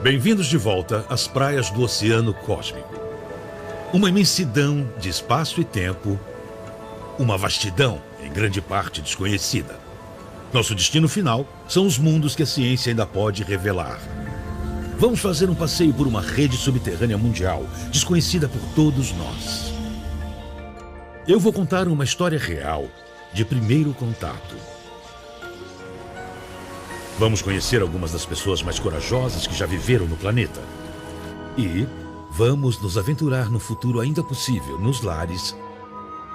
Bem-vindos de volta às praias do Oceano Cósmico. Uma imensidão de espaço e tempo, uma vastidão, em grande parte desconhecida. Nosso destino final são os mundos que a ciência ainda pode revelar. Vamos fazer um passeio por uma rede subterrânea mundial, desconhecida por todos nós. Eu vou contar uma história real, de primeiro contato. Vamos conhecer algumas das pessoas mais corajosas que já viveram no planeta. E vamos nos aventurar no futuro ainda possível, nos lares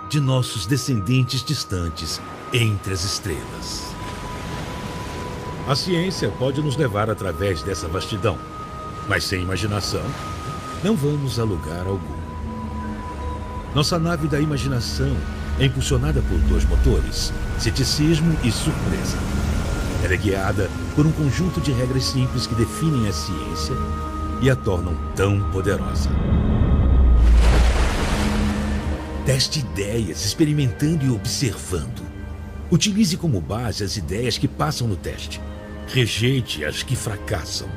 de nossos descendentes distantes entre as estrelas. A ciência pode nos levar através dessa vastidão, mas sem imaginação, não vamos a lugar algum. Nossa nave da imaginação é impulsionada por 2 motores, ceticismo e surpresa. Ela é guiada por um conjunto de regras simples que definem a ciência e a tornam tão poderosa. Teste ideias, experimentando e observando. Utilize como base as ideias que passam no teste. Rejeite as que fracassam.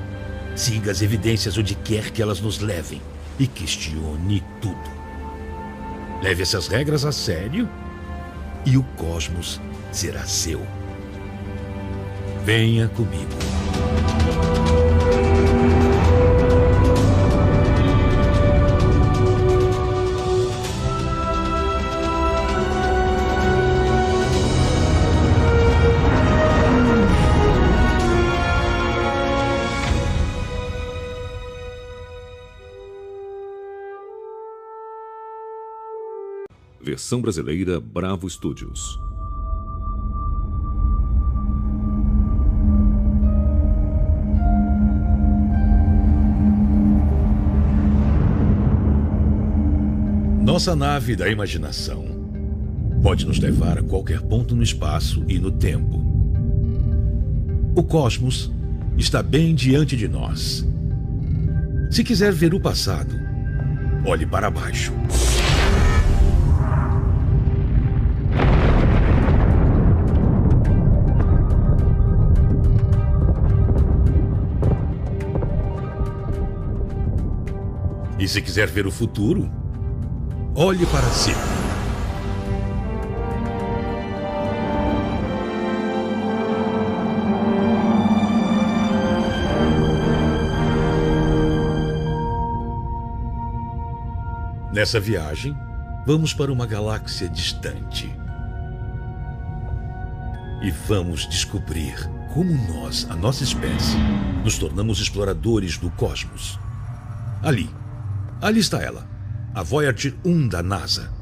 Siga as evidências onde quer que elas nos levem e questione tudo. Leve essas regras a sério e o cosmos será seu. Venha comigo. Versão brasileira Bravo Studios. Nossa nave da imaginação pode nos levar a qualquer ponto no espaço e no tempo. O cosmos está bem diante de nós. Se quiser ver o passado, olhe para baixo. E se quiser ver o futuro, olhe para cima. Nessa viagem, vamos para uma galáxia distante. E vamos descobrir como nós, a nossa espécie, nos tornamos exploradores do cosmos. Ali está ela. A Voyager 1 da NASA.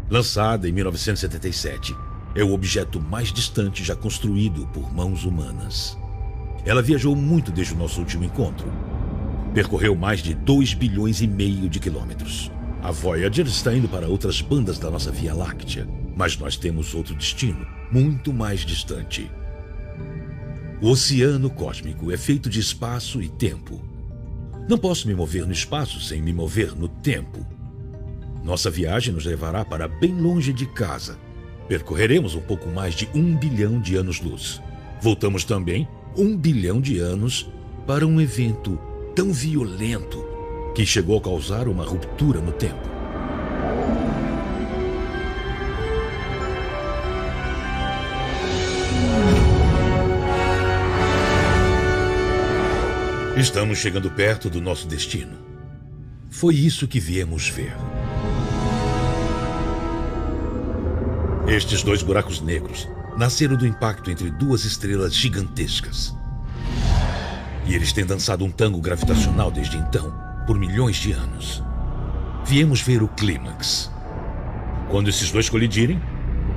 Lançada em 1977, é o objeto mais distante já construído por mãos humanas. Ela viajou muito desde o nosso último encontro. Percorreu mais de 2,5 bilhões de quilômetros. A Voyager está indo para outras bandas da nossa Via Láctea, mas nós temos outro destino, muito mais distante. O Oceano Cósmico é feito de espaço e tempo. Não posso me mover no espaço sem me mover no tempo. Nossa viagem nos levará para bem longe de casa. Percorreremos um pouco mais de 1 bilhão de anos-luz. Voltamos também 1 bilhão de anos para um evento tão violento que chegou a causar uma ruptura no tempo. Estamos chegando perto do nosso destino. Foi isso que viemos ver. Estes 2 buracos negros nasceram do impacto entre 2 estrelas gigantescas. E eles têm dançado um tango gravitacional desde então, por milhões de anos. Viemos ver o clímax. Quando esses 2 colidirem,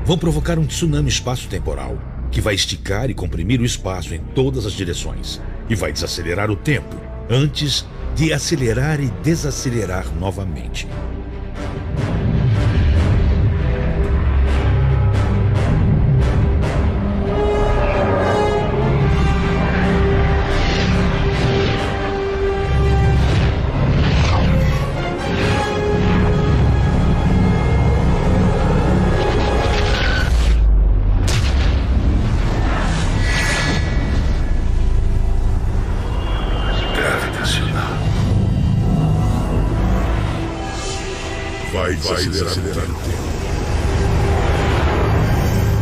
vão provocar um tsunami espaço-temporal que vai esticar e comprimir o espaço em todas as direções e vai desacelerar o tempo antes de acelerar e desacelerar novamente. vai acelerar o tempo.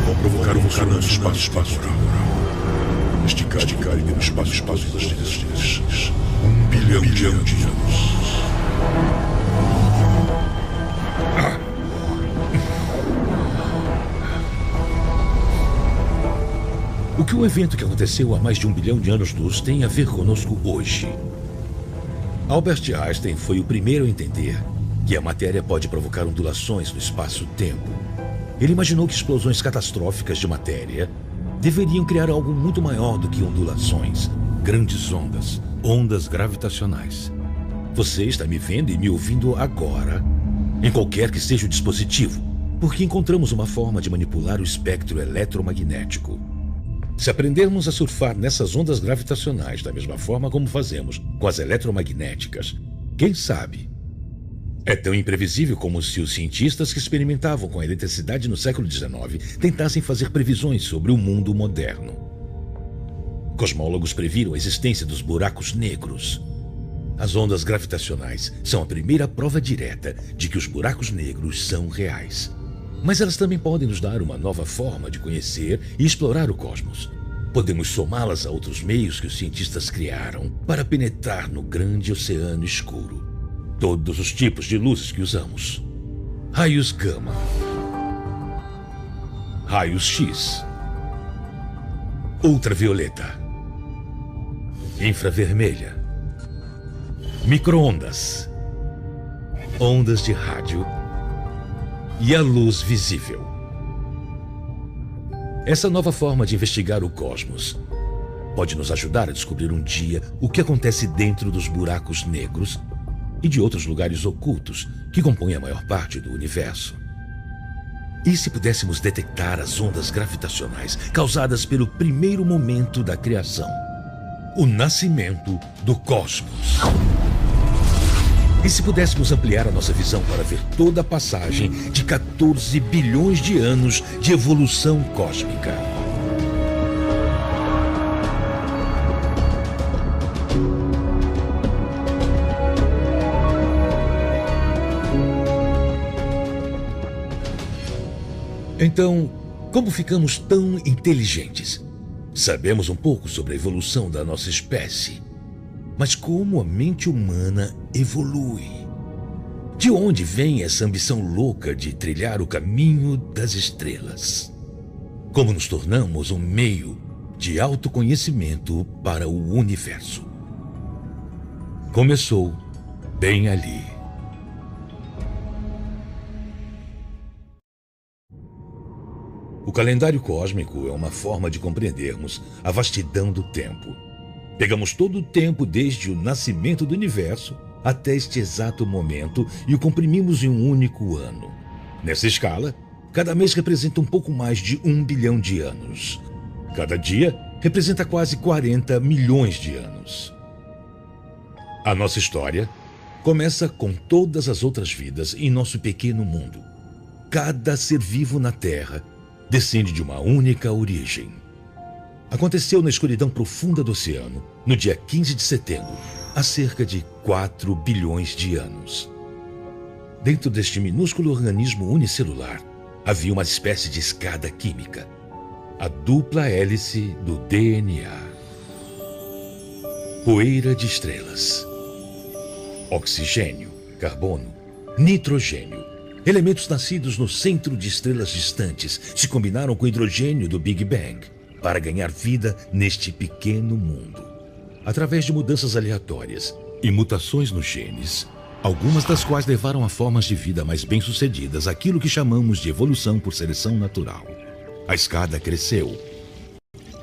Vão provocar um tsunami espaço-temporal. Esticar e no espaço das dias. 1 bilhão de anos. O que um evento que aconteceu há mais de 1 bilhão de anos-luz tem a ver conosco hoje? Albert Einstein foi o primeiro a entender que a matéria pode provocar ondulações no espaço-tempo. Ele imaginou que explosões catastróficas de matéria deveriam criar algo muito maior do que ondulações, grandes ondas gravitacionais. Você está me vendo e me ouvindo agora, em qualquer que seja o dispositivo, porque encontramos uma forma de manipular o espectro eletromagnético. Se aprendermos a surfar nessas ondas gravitacionais da mesma forma como fazemos com as eletromagnéticas, quem sabe? É tão imprevisível como se os cientistas que experimentavam com a eletricidade no século XIX tentassem fazer previsões sobre o mundo moderno. Cosmólogos previram a existência dos buracos negros. As ondas gravitacionais são a primeira prova direta de que os buracos negros são reais. Mas elas também podem nos dar uma nova forma de conhecer e explorar o cosmos. Podemos somá-las a outros meios que os cientistas criaram para penetrar no grande oceano escuro. Todos os tipos de luzes que usamos. Raios gama. Raios X. Ultravioleta. Infravermelha. Micro-ondas. Ondas de rádio. E a luz visível. Essa nova forma de investigar o cosmos pode nos ajudar a descobrir um dia o que acontece dentro dos buracos negros e de outros lugares ocultos que compõem a maior parte do universo. E se pudéssemos detectar as ondas gravitacionais causadas pelo primeiro momento da criação, o nascimento do cosmos? E se pudéssemos ampliar a nossa visão para ver toda a passagem de 14 bilhões de anos de evolução cósmica? Então, como ficamos tão inteligentes? Sabemos um pouco sobre a evolução da nossa espécie. Mas como a mente humana evolui? De onde vem essa ambição louca de trilhar o caminho das estrelas? Como nos tornamos um meio de autoconhecimento para o universo? Começou bem ali. O calendário cósmico é uma forma de compreendermos a vastidão do tempo. Pegamos todo o tempo desde o nascimento do universo até este exato momento e o comprimimos em um único ano. Nessa escala, cada mês representa um pouco mais de 1 bilhão de anos. Cada dia representa quase 40 milhões de anos. A nossa história começa com todas as outras vidas em nosso pequeno mundo. Cada ser vivo na Terra descende de uma única origem. Aconteceu na escuridão profunda do oceano, no dia 15 de setembro, há cerca de 4 bilhões de anos. Dentro deste minúsculo organismo unicelular, havia uma espécie de escada química, a dupla hélice do DNA. Poeira de estrelas. Oxigênio, carbono, nitrogênio. Elementos nascidos no centro de estrelas distantes se combinaram com o hidrogênio do Big Bang para ganhar vida neste pequeno mundo. Através de mudanças aleatórias e mutações nos genes, algumas das quais levaram a formas de vida mais bem-sucedidas, aquilo que chamamos de evolução por seleção natural. A escada cresceu,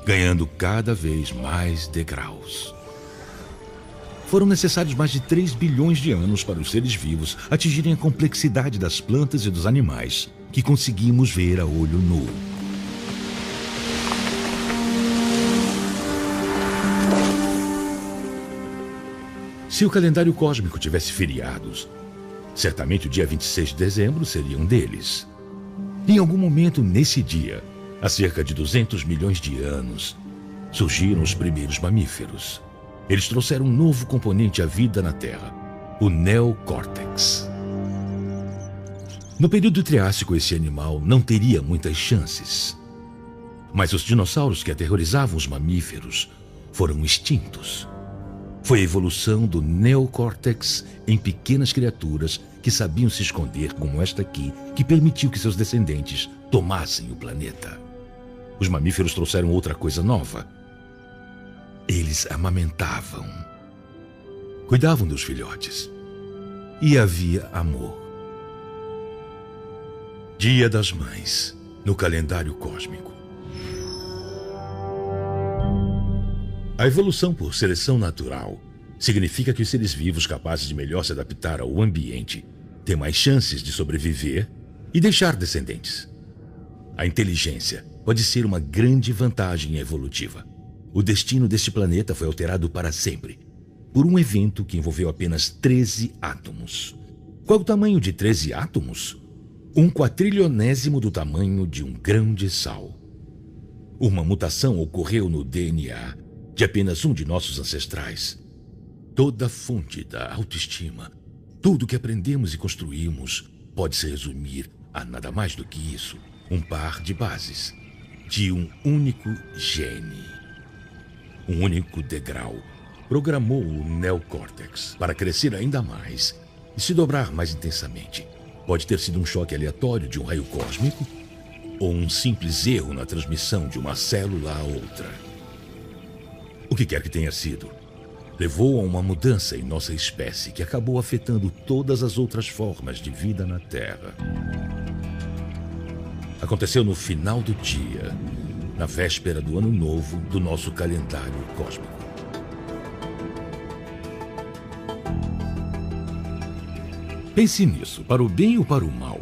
ganhando cada vez mais degraus. Foram necessários mais de 3 bilhões de anos para os seres vivos atingirem a complexidade das plantas e dos animais que conseguimos ver a olho nu. Se o calendário cósmico tivesse feriados, certamente o dia 26 de dezembro seria um deles. Em algum momento nesse dia, há cerca de 200 milhões de anos, surgiram os primeiros mamíferos. Eles trouxeram um novo componente à vida na Terra, o neocórtex. No período Triássico, esse animal não teria muitas chances. Mas os dinossauros que aterrorizavam os mamíferos foram extintos. Foi a evolução do neocórtex em pequenas criaturas que sabiam se esconder, como esta aqui, que permitiu que seus descendentes tomassem o planeta. Os mamíferos trouxeram outra coisa nova. Eles amamentavam. Cuidavam dos filhotes. E havia amor. Dia das Mães, no calendário cósmico. A evolução por seleção natural significa que os seres vivos capazes de melhor se adaptar ao ambiente têm mais chances de sobreviver e deixar descendentes. A inteligência pode ser uma grande vantagem evolutiva. O destino deste planeta foi alterado para sempre por um evento que envolveu apenas 13 átomos. Qual o tamanho de 13 átomos? 1/400º do tamanho de um grão de sal. Uma mutação ocorreu no DNA de apenas um de nossos ancestrais. Toda a fonte da autoestima, tudo o que aprendemos e construímos, pode se resumir a nada mais do que isso: um par de bases, de um único gene. Um único degrau programou o neocórtex para crescer ainda mais e se dobrar mais intensamente. Pode ter sido um choque aleatório de um raio cósmico ou um simples erro na transmissão de uma célula a outra. O que quer que tenha sido, levou a uma mudança em nossa espécie que acabou afetando todas as outras formas de vida na Terra. Aconteceu no final do dia, na véspera do ano novo do nosso calendário cósmico. Pense nisso, para o bem ou para o mal.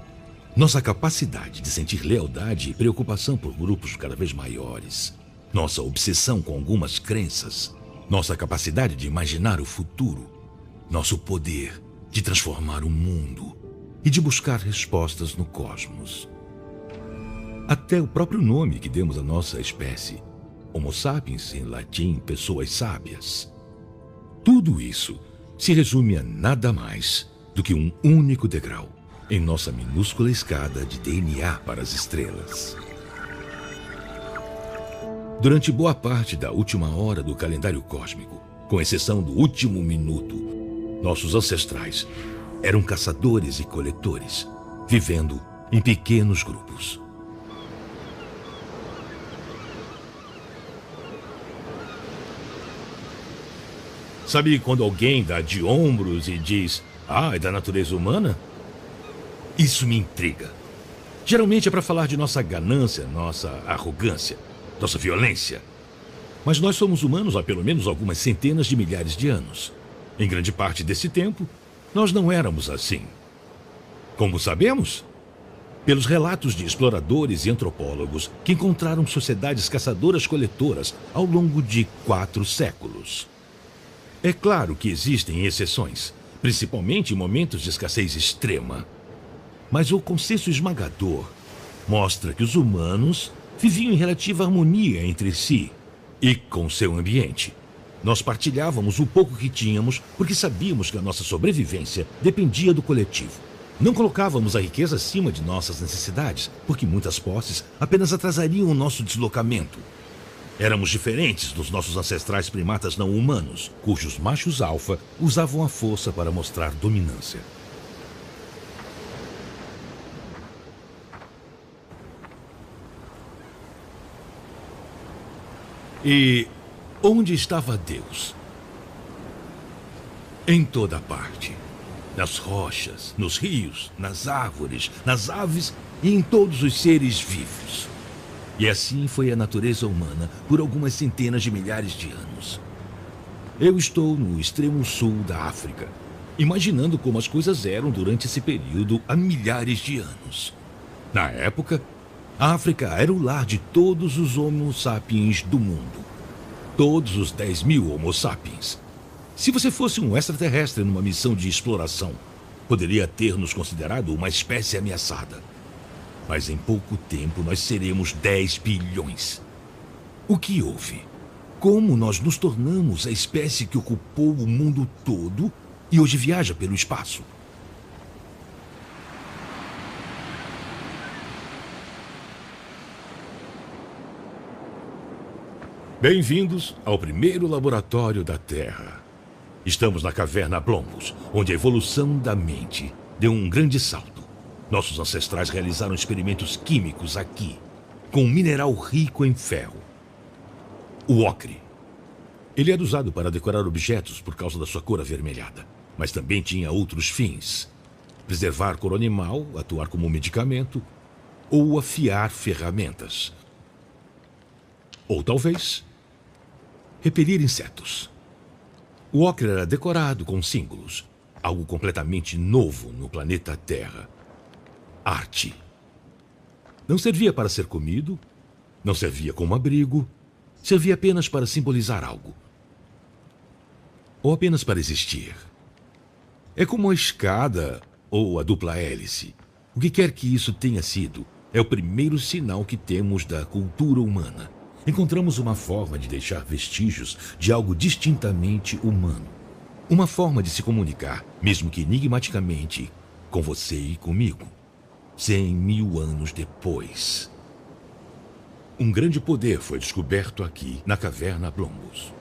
Nossa capacidade de sentir lealdade e preocupação por grupos cada vez maiores, nossa obsessão com algumas crenças, nossa capacidade de imaginar o futuro, nosso poder de transformar o mundo e de buscar respostas no cosmos. Até o próprio nome que demos à nossa espécie, Homo sapiens, em latim, pessoas sábias. Tudo isso se resume a nada mais do que um único degrau em nossa minúscula escada de DNA para as estrelas. Durante boa parte da última hora do calendário cósmico, com exceção do último minuto, nossos ancestrais eram caçadores e coletores, vivendo em pequenos grupos. Sabe quando alguém dá de ombros e diz: "Ah, é da natureza humana"? Isso me intriga. Geralmente é para falar de nossa ganância, nossa arrogância, nossa violência. Mas nós somos humanos há pelo menos algumas centenas de milhares de anos. Em grande parte desse tempo, nós não éramos assim. Como sabemos? Pelos relatos de exploradores e antropólogos que encontraram sociedades caçadoras-coletoras ao longo de 4 séculos. É claro que existem exceções, principalmente em momentos de escassez extrema. Mas o consenso esmagador mostra que os humanos viviam em relativa harmonia entre si e com seu ambiente. Nós partilhávamos o pouco que tínhamos porque sabíamos que a nossa sobrevivência dependia do coletivo. Não colocávamos a riqueza acima de nossas necessidades, porque muitas posses apenas atrasariam o nosso deslocamento. Éramos diferentes dos nossos ancestrais primatas não humanos, cujos machos alfa usavam a força para mostrar dominância. E onde estava Deus? Em toda parte. Nas rochas, nos rios, nas árvores, nas aves e em todos os seres vivos. E assim foi a natureza humana por algumas centenas de milhares de anos. Eu estou no extremo sul da África, imaginando como as coisas eram durante esse período há milhares de anos. Na época, a África era o lar de todos os Homo sapiens do mundo. Todos os 10.000 Homo sapiens. Se você fosse um extraterrestre numa missão de exploração, poderia ter nos considerado uma espécie ameaçada. Mas em pouco tempo nós seremos 10 bilhões. O que houve? Como nós nos tornamos a espécie que ocupou o mundo todo e hoje viaja pelo espaço? Bem-vindos ao primeiro laboratório da Terra. Estamos na caverna Blombus, onde a evolução da mente deu um grande salto. Nossos ancestrais realizaram experimentos químicos aqui, com um mineral rico em ferro. O ocre. Ele era usado para decorar objetos por causa da sua cor avermelhada, mas também tinha outros fins. Preservar couro animal, atuar como medicamento ou afiar ferramentas. Ou talvez repelir insetos. O ocre era decorado com símbolos, algo completamente novo no planeta Terra. Arte. Não servia para ser comido, não servia como abrigo, servia apenas para simbolizar algo. Ou apenas para existir. É como a escada ou a dupla hélice. O que quer que isso tenha sido, é o primeiro sinal que temos da cultura humana. Encontramos uma forma de deixar vestígios de algo distintamente humano. Uma forma de se comunicar, mesmo que enigmaticamente, com você e comigo. 100.000 anos depois. Um grande poder foi descoberto aqui, na caverna Blombus.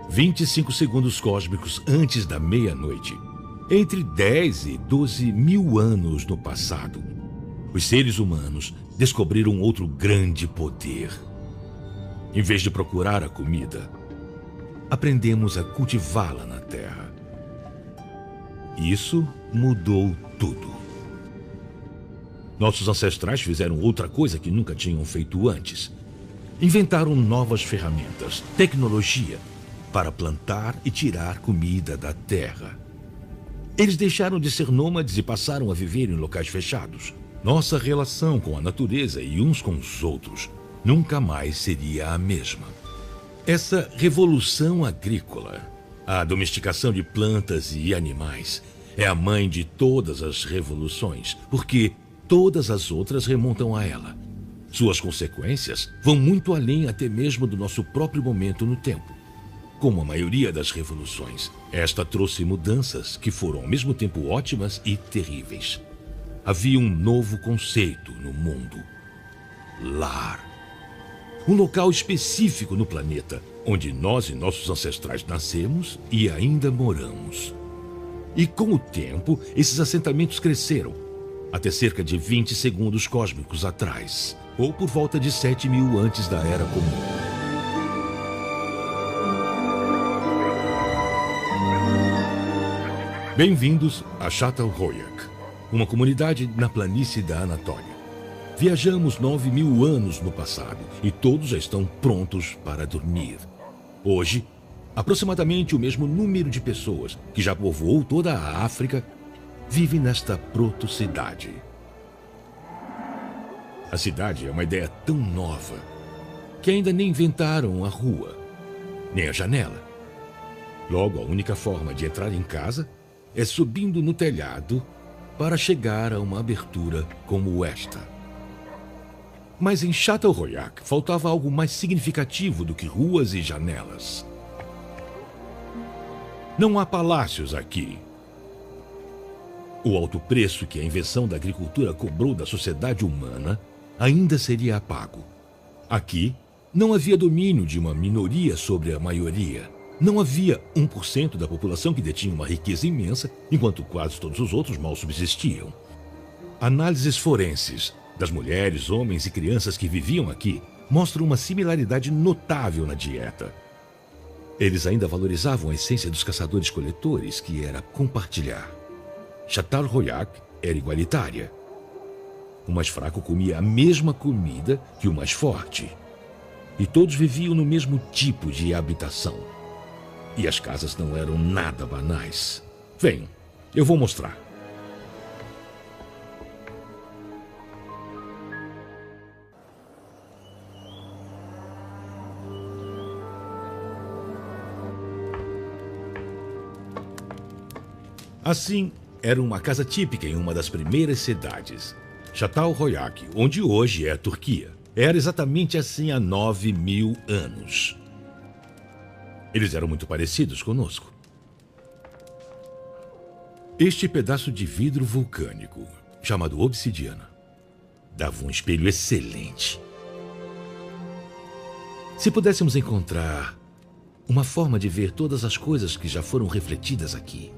"25 segundos cósmicos antes da meia-noite. Entre 10 e 12 mil anos no passado, os seres humanos descobriram outro grande poder. Em vez de procurar a comida, aprendemos a cultivá-la na Terra. Isso mudou tudo. Nossos ancestrais fizeram outra coisa que nunca tinham feito antes. Inventaram novas ferramentas, tecnologia, para plantar e tirar comida da terra. Eles deixaram de ser nômades e passaram a viver em locais fechados. Nossa relação com a natureza e uns com os outros nunca mais seria a mesma. Essa revolução agrícola, a domesticação de plantas e animais, é a mãe de todas as revoluções, porque todas as outras remontam a ela. Suas consequências vão muito além até mesmo do nosso próprio momento no tempo. Como a maioria das revoluções, esta trouxe mudanças que foram ao mesmo tempo ótimas e terríveis. Havia um novo conceito no mundo: lar. Um local específico no planeta, onde nós e nossos ancestrais nascemos e ainda moramos. E com o tempo, esses assentamentos cresceram, até cerca de 20 segundos cósmicos atrás, ou por volta de 7.000 antes da Era Comum. Bem-vindos a Çatalhöyük, uma comunidade na planície da Anatólia. Viajamos 9.000 anos no passado e todos já estão prontos para dormir. Hoje, aproximadamente o mesmo número de pessoas que já povoou toda a África vive nesta proto-cidade. A cidade é uma ideia tão nova que ainda nem inventaram a rua, nem a janela. Logo, a única forma de entrar em casa é subindo no telhado para chegar a uma abertura como esta. Mas em Çatalhöyük faltava algo mais significativo do que ruas e janelas. Não há palácios aqui. O alto preço que a invenção da agricultura cobrou da sociedade humana ainda seria pago. Aqui não havia domínio de uma minoria sobre a maioria. Não havia 1% da população que detinha uma riqueza imensa, enquanto quase todos os outros mal subsistiam. Análises forenses das mulheres, homens e crianças que viviam aqui mostram uma similaridade notável na dieta. Eles ainda valorizavam a essência dos caçadores-coletores, que era compartilhar. Çatalhöyük era igualitária. O mais fraco comia a mesma comida que o mais forte. E todos viviam no mesmo tipo de habitação. E as casas não eram nada banais. Venham, eu vou mostrar. Assim, era uma casa típica em uma das primeiras cidades, Çatalhöyük, onde hoje é a Turquia. Era exatamente assim há 9.000 anos. Eles eram muito parecidos conosco. Este pedaço de vidro vulcânico chamado obsidiana. Dava um espelho excelente. Se pudéssemos encontrar uma forma de ver todas as coisas que já foram refletidas aqui.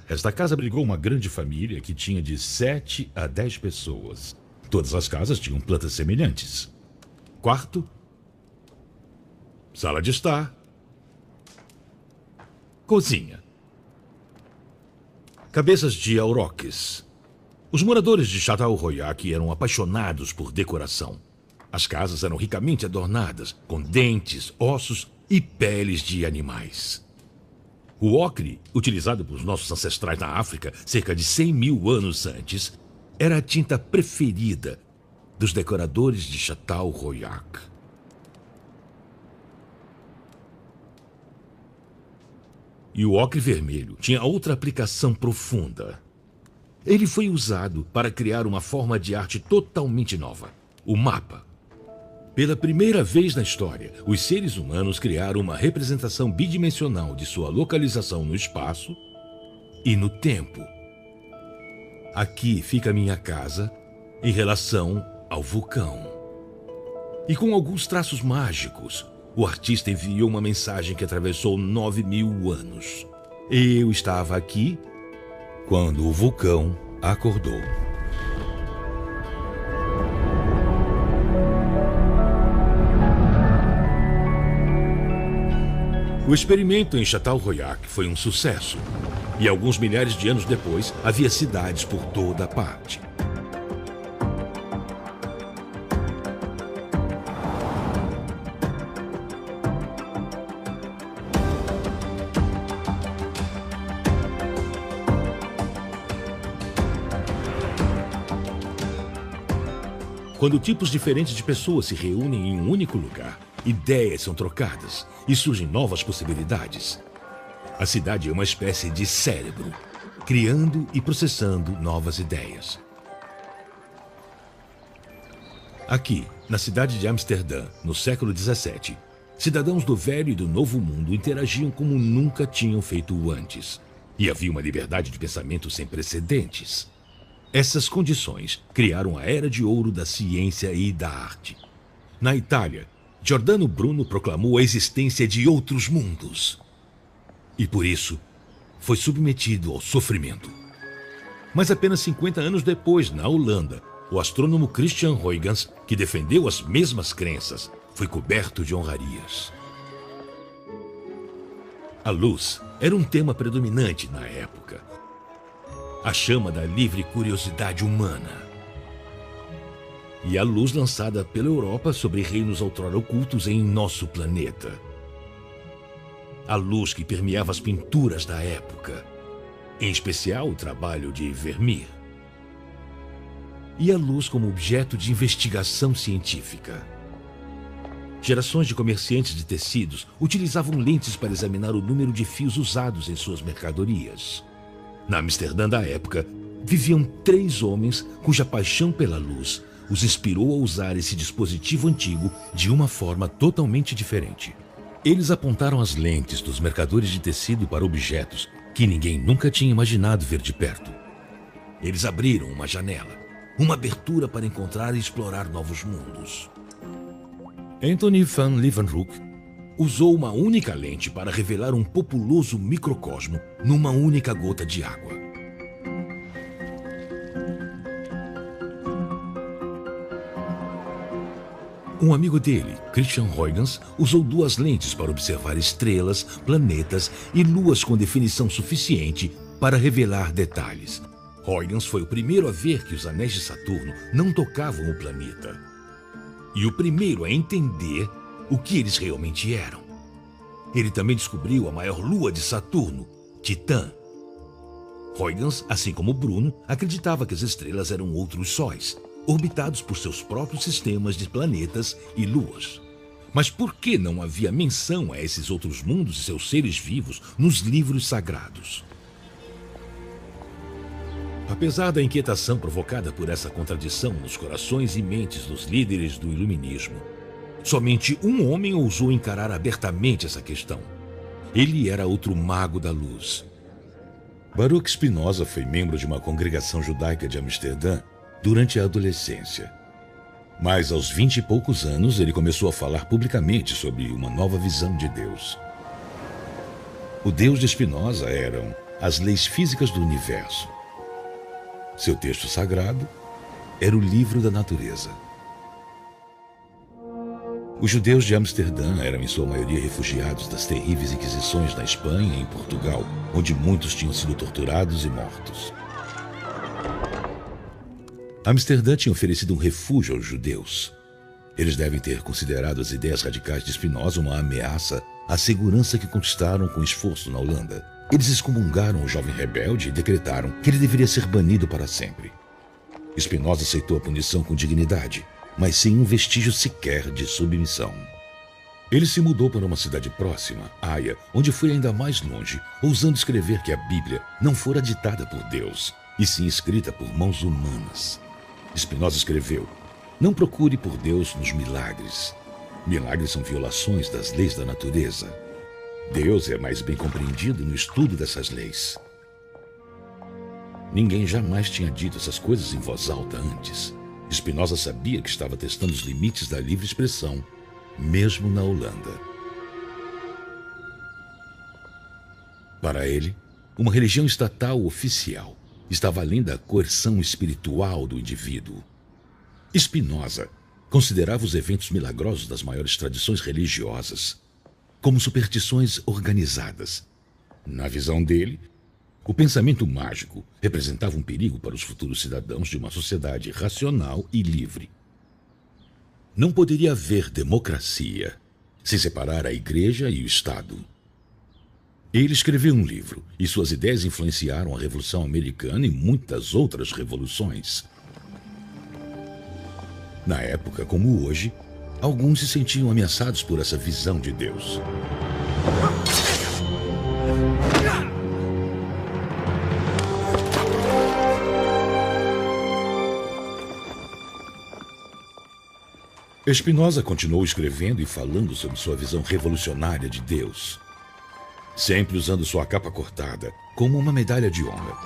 Esta casa abrigou uma grande família que tinha de 7 a 10 pessoas. Todas as casas tinham plantas semelhantes. Quarto, sala de estar, cozinha. Cabeças de auroques. Os moradores de Çatalhöyük eram apaixonados por decoração. As casas eram ricamente adornadas, com dentes, ossos e peles de animais. O ocre, utilizado pelos nossos ancestrais na África cerca de 100 mil anos antes, era a tinta preferida dos decoradores de Çatalhöyük. E o ocre vermelho tinha outra aplicação profunda. Ele foi usado para criar uma forma de arte totalmente nova, o mapa. Pela primeira vez na história, os seres humanos criaram uma representação bidimensional de sua localização no espaço e no tempo. Aqui fica minha casa em relação ao vulcão. E com alguns traços mágicos, o artista enviou uma mensagem que atravessou 9.000 anos. Eu estava aqui quando o vulcão acordou. O experimento em Çatalhöyük foi um sucesso. E alguns milhares de anos depois, havia cidades por toda a parte. Quando tipos diferentes de pessoas se reúnem em um único lugar, ideias são trocadas e surgem novas possibilidades. A cidade é uma espécie de cérebro, criando e processando novas ideias. Aqui, na cidade de Amsterdã, no século XVII, cidadãos do Velho e do Novo Mundo interagiam como nunca tinham feito antes. E havia uma liberdade de pensamento sem precedentes. Essas condições criaram a Era de Ouro da ciência e da arte. Na Itália, Giordano Bruno proclamou a existência de outros mundos. E por isso, foi submetido ao sofrimento. Mas apenas 50 anos depois, na Holanda, o astrônomo Christian Huygens, que defendeu as mesmas crenças, foi coberto de honrarias. A luz era um tema predominante na época. A chama da livre curiosidade humana. E a luz lançada pela Europa sobre reinos outrora ocultos em nosso planeta. A luz que permeava as pinturas da época, em especial o trabalho de Vermeer. E a luz como objeto de investigação científica. Gerações de comerciantes de tecidos utilizavam lentes para examinar o número de fios usados em suas mercadorias. Na Amsterdã da época, viviam 3 homens cuja paixão pela luz os inspirou a usar esse dispositivo antigo de uma forma totalmente diferente. Eles apontaram as lentes dos mercadores de tecido para objetos que ninguém nunca tinha imaginado ver de perto. Eles abriram uma janela, uma abertura para encontrar e explorar novos mundos. Anthony van Leeuwenhoek usou uma única lente para revelar um populoso microcosmo numa única gota de água. Um amigo dele, Christian Huygens, usou 2 lentes para observar estrelas, planetas e luas com definição suficiente para revelar detalhes. Huygens foi o primeiro a ver que os anéis de Saturno não tocavam o planeta. E o primeiro a entender o que eles realmente eram. Ele também descobriu a maior lua de Saturno, Titã. Huygens, assim como Bruno, acreditava que as estrelas eram outros sóis, orbitados por seus próprios sistemas de planetas e luas. Mas por que não havia menção a esses outros mundos e seus seres vivos nos livros sagrados? Apesar da inquietação provocada por essa contradição nos corações e mentes dos líderes do iluminismo, somente um homem ousou encarar abertamente essa questão. Ele era outro mago da luz. Baruch Spinoza foi membro de uma congregação judaica de Amsterdã durante a adolescência. Mas aos 20 e poucos anos, ele começou a falar publicamente sobre uma nova visão de Deus. O Deus de Spinoza eram as leis físicas do universo. Seu texto sagrado era o livro da natureza. Os judeus de Amsterdã eram em sua maioria refugiados das terríveis inquisições na Espanha e em Portugal, onde muitos tinham sido torturados e mortos. Amsterdã tinha oferecido um refúgio aos judeus. Eles devem ter considerado as ideias radicais de Spinoza uma ameaça à segurança que conquistaram com esforço na Holanda. Eles excomungaram o jovem rebelde e decretaram que ele deveria ser banido para sempre. Spinoza aceitou a punição com dignidade, mas sem um vestígio sequer de submissão. Ele se mudou para uma cidade próxima, Haia, onde foi ainda mais longe, ousando escrever que a Bíblia não fora ditada por Deus, e sim escrita por mãos humanas. Spinoza escreveu: "Não procure por Deus nos milagres. Milagres são violações das leis da natureza. Deus é mais bem compreendido no estudo dessas leis." Ninguém jamais tinha dito essas coisas em voz alta antes. Spinoza sabia que estava testando os limites da livre expressão, mesmo na Holanda. Para ele, uma religião estatal oficial estava além da coerção espiritual do indivíduo. Spinoza considerava os eventos milagrosos das maiores tradições religiosas como superstições organizadas. Na visão dele, o pensamento mágico representava um perigo para os futuros cidadãos de uma sociedade racional e livre. Não poderia haver democracia sem separar a Igreja e o Estado. Ele escreveu um livro e suas ideias influenciaram a Revolução Americana e muitas outras revoluções. Na época, como hoje, alguns se sentiam ameaçados por essa visão de Deus. Spinoza continuou escrevendo e falando sobre sua visão revolucionária de Deus, sempre usando sua capa cortada como uma medalha de honra.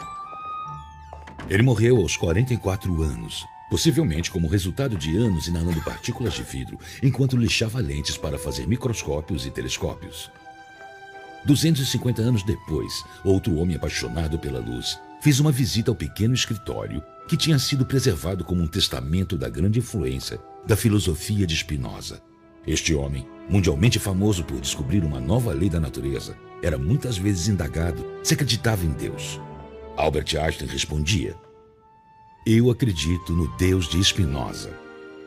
Ele morreu aos 44 anos, possivelmente como resultado de anos inalando partículas de vidro enquanto lixava lentes para fazer microscópios e telescópios. 250 anos depois, outro homem apaixonado pela luz fez uma visita ao pequeno escritório que tinha sido preservado como um testamento da grande influência da filosofia de Spinoza. Este homem, mundialmente famoso por descobrir uma nova lei da natureza, era muitas vezes indagado se acreditava em Deus. Albert Einstein respondia: "Eu acredito no Deus de Spinoza,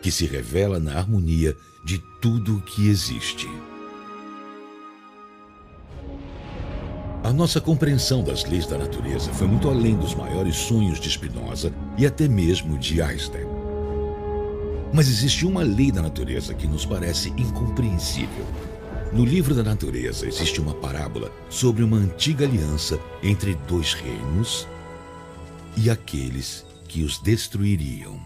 que se revela na harmonia de tudo o que existe." A nossa compreensão das leis da natureza foi muito além dos maiores sonhos de Spinoza e até mesmo de Einstein. Mas existe uma lei da natureza que nos parece incompreensível. No livro da natureza existe uma parábola sobre uma antiga aliança entre dois reinos e aqueles que os destruiriam.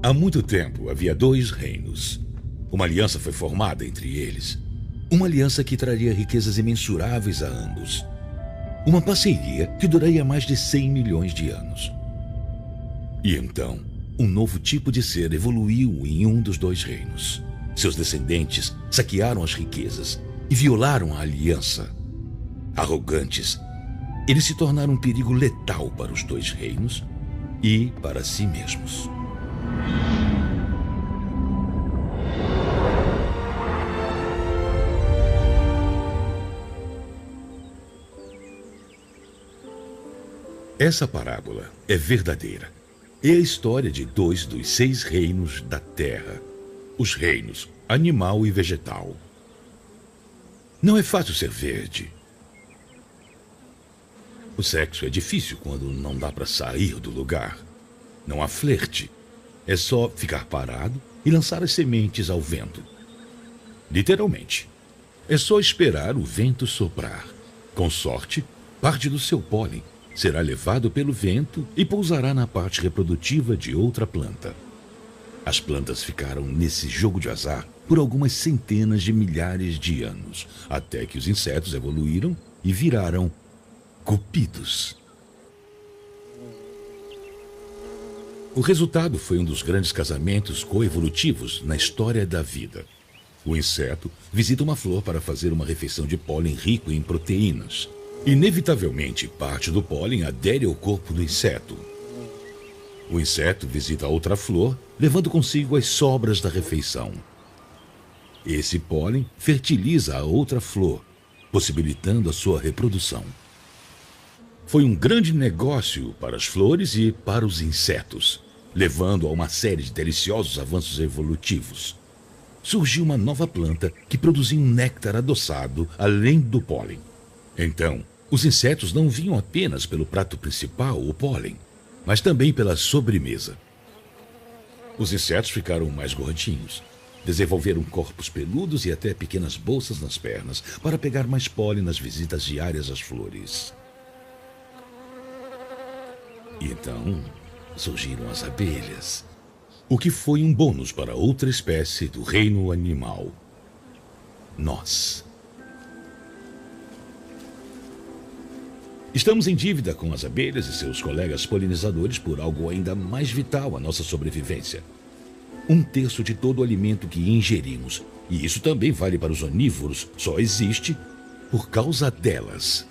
Há muito tempo havia dois reinos. Uma aliança foi formada entre eles. Uma aliança que traria riquezas imensuráveis a ambos. Uma parceria que duraria mais de 100 milhões de anos. E então, um novo tipo de ser evoluiu em um dos dois reinos. Seus descendentes saquearam as riquezas e violaram a aliança. Arrogantes, eles se tornaram um perigo letal para os dois reinos e para si mesmos. Essa parábola é verdadeira. É a história de dois dos 6 reinos da Terra. Os reinos animal e vegetal. Não é fácil ser verde. O sexo é difícil quando não dá para sair do lugar. Não há flerte. É só ficar parado e lançar as sementes ao vento. Literalmente. É só esperar o vento soprar. Com sorte, parte do seu pólen será levado pelo vento e pousará na parte reprodutiva de outra planta. As plantas ficaram nesse jogo de azar por algumas centenas de milhares de anos, até que os insetos evoluíram e viraram cupidos. O resultado foi um dos grandes casamentos coevolutivos na história da vida. O inseto visita uma flor para fazer uma refeição de pólen rico em proteínas. Inevitavelmente, parte do pólen adere ao corpo do inseto. O inseto visita outra flor, levando consigo as sobras da refeição. Esse pólen fertiliza a outra flor, possibilitando a sua reprodução. Foi um grande negócio para as flores e para os insetos, levando a uma série de deliciosos avanços evolutivos. Surgiu uma nova planta que produzia um néctar adoçado além do pólen. Então, os insetos não vinham apenas pelo prato principal, o pólen, mas também pela sobremesa. Os insetos ficaram mais gordinhos, desenvolveram corpos peludos e até pequenas bolsas nas pernas para pegar mais pólen nas visitas diárias às flores. E então, surgiram as abelhas, o que foi um bônus para outra espécie do reino animal: nós. Estamos em dívida com as abelhas e seus colegas polinizadores por algo ainda mais vital à nossa sobrevivência: 1/3 de todo o alimento que ingerimos, e isso também vale para os onívoros, só existe por causa delas.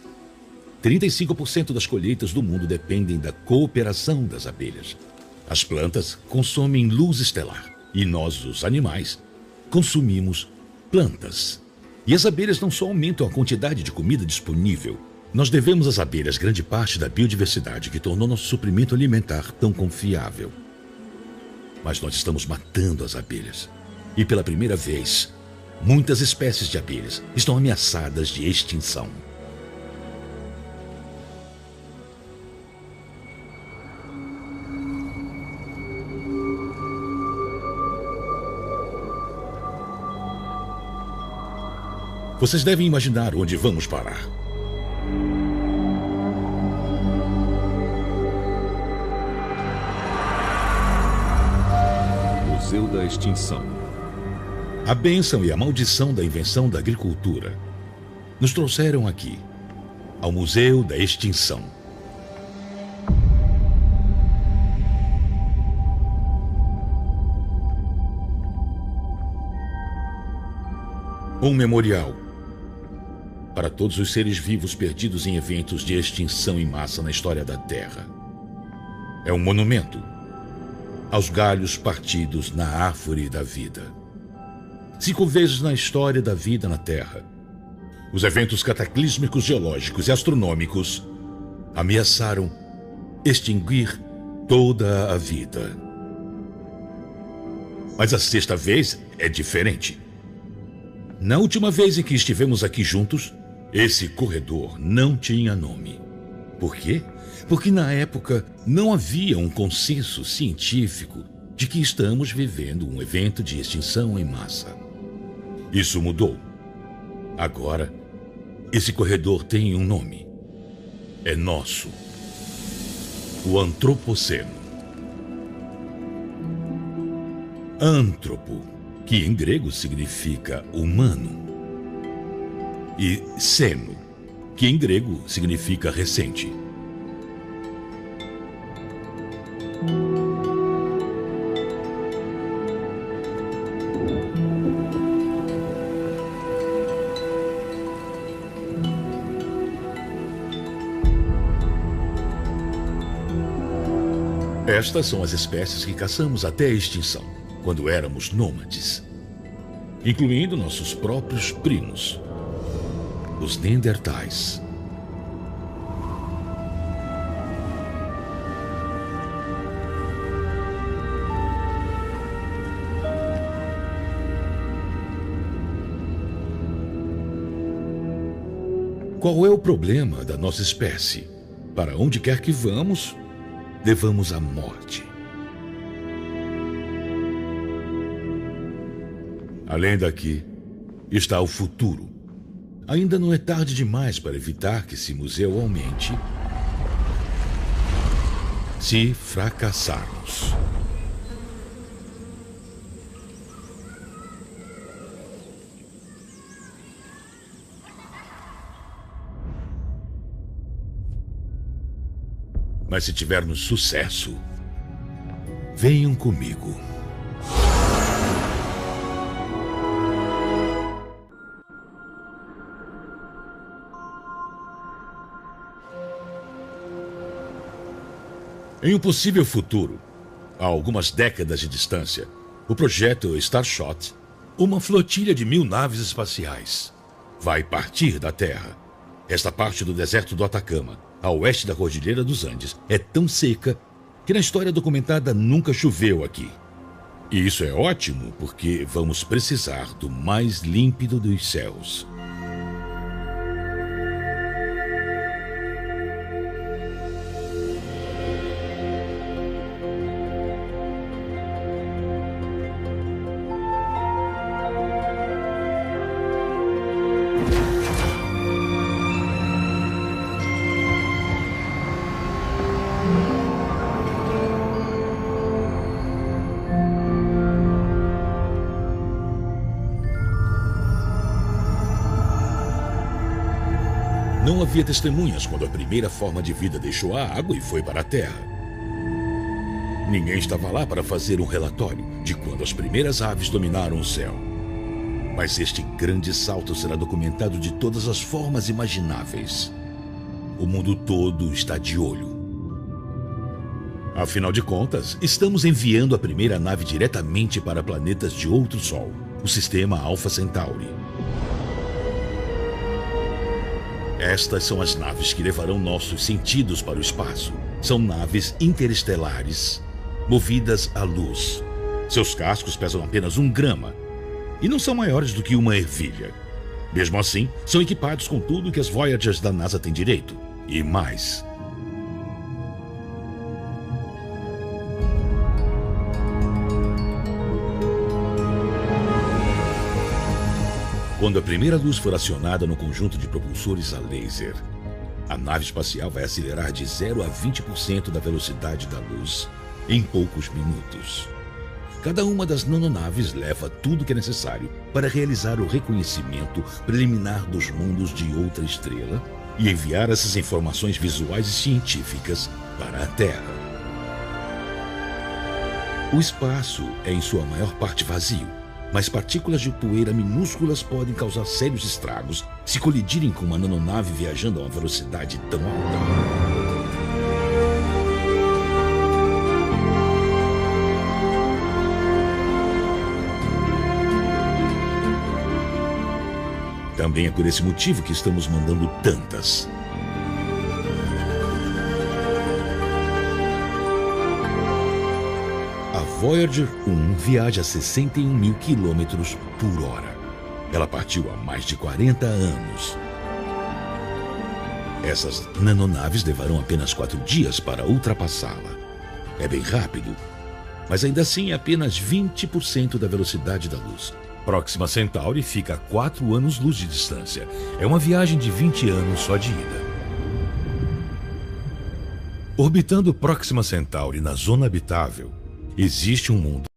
35% das colheitas do mundo dependem da cooperação das abelhas. As plantas consomem luz estelar e nós, os animais, consumimos plantas. E as abelhas não só aumentam a quantidade de comida disponível. Nós devemos às abelhas grande parte da biodiversidade que tornou nosso suprimento alimentar tão confiável. Mas nós estamos matando as abelhas. E pela primeira vez, muitas espécies de abelhas estão ameaçadas de extinção. Vocês devem imaginar onde vamos parar. Museu da Extinção. A bênção e a maldição da invenção da agricultura nos trouxeram aqui, ao Museu da Extinção. Um memorial para todos os seres vivos perdidos em eventos de extinção em massa na história da Terra. É um monumento aos galhos partidos na árvore da vida. 5 vezes na história da vida na Terra, os eventos cataclísmicos geológicos e astronômicos ameaçaram extinguir toda a vida. Mas a 6ª vez é diferente. Na última vez em que estivemos aqui juntos, esse corredor não tinha nome. Por quê? Porque na época não havia um consenso científico de que estamos vivendo um evento de extinção em massa. Isso mudou. Agora, esse corredor tem um nome. É nosso. O Antropoceno. Antropo, que em grego significa humano, e seno, que em grego significa recente. Estas são as espécies que caçamos até a extinção, quando éramos nômades, incluindo nossos próprios primos, os Neandertais. Qual é o problema da nossa espécie? Para onde quer que vamos, levamos a morte. Além daqui, está o futuro. Ainda não é tarde demais para evitar que esse museu aumente se fracassarmos. Mas se tivermos sucesso, venham comigo. Em um possível futuro, a algumas décadas de distância, o projeto Starshot, uma flotilha de 1000 naves espaciais, vai partir da Terra. Esta parte do deserto do Atacama, a oeste da Cordilheira dos Andes, é tão seca que na história documentada nunca choveu aqui. E isso é ótimo, porque vamos precisar do mais límpido dos céus. Não havia testemunhas quando a primeira forma de vida deixou a água e foi para a Terra. Ninguém estava lá para fazer um relatório de quando as primeiras aves dominaram o céu. Mas este grande salto será documentado de todas as formas imagináveis. O mundo todo está de olho. Afinal de contas, estamos enviando a primeira nave diretamente para planetas de outro Sol, o sistema Alpha Centauri. Estas são as naves que levarão nossos sentidos para o espaço. São naves interestelares, movidas à luz. Seus cascos pesam apenas 1 grama e não são maiores do que uma ervilha. Mesmo assim, são equipados com tudo que as Voyagers da NASA têm direito, e mais. Quando a primeira luz for acionada no conjunto de propulsores a laser, a nave espacial vai acelerar de 0 a 20% da velocidade da luz em poucos minutos. Cada uma das nanonaves leva tudo que é necessário para realizar o reconhecimento preliminar dos mundos de outra estrela e enviar essas informações visuais e científicas para a Terra. O espaço é em sua maior parte vazio, mas partículas de poeira minúsculas podem causar sérios estragos se colidirem com uma nanonave viajando a uma velocidade tão alta. Também é por esse motivo que estamos mandando tantas. A Voyager 1 viaja a 61 mil quilômetros por hora. Ela partiu há mais de 40 anos. Essas nanonaves levarão apenas 4 dias para ultrapassá-la. É bem rápido, mas ainda assim é apenas 20% da velocidade da luz. Próxima Centauri fica a 4 anos-luz de distância. É uma viagem de 20 anos só de ida. Orbitando Próxima Centauri na zona habitável, existe um mundo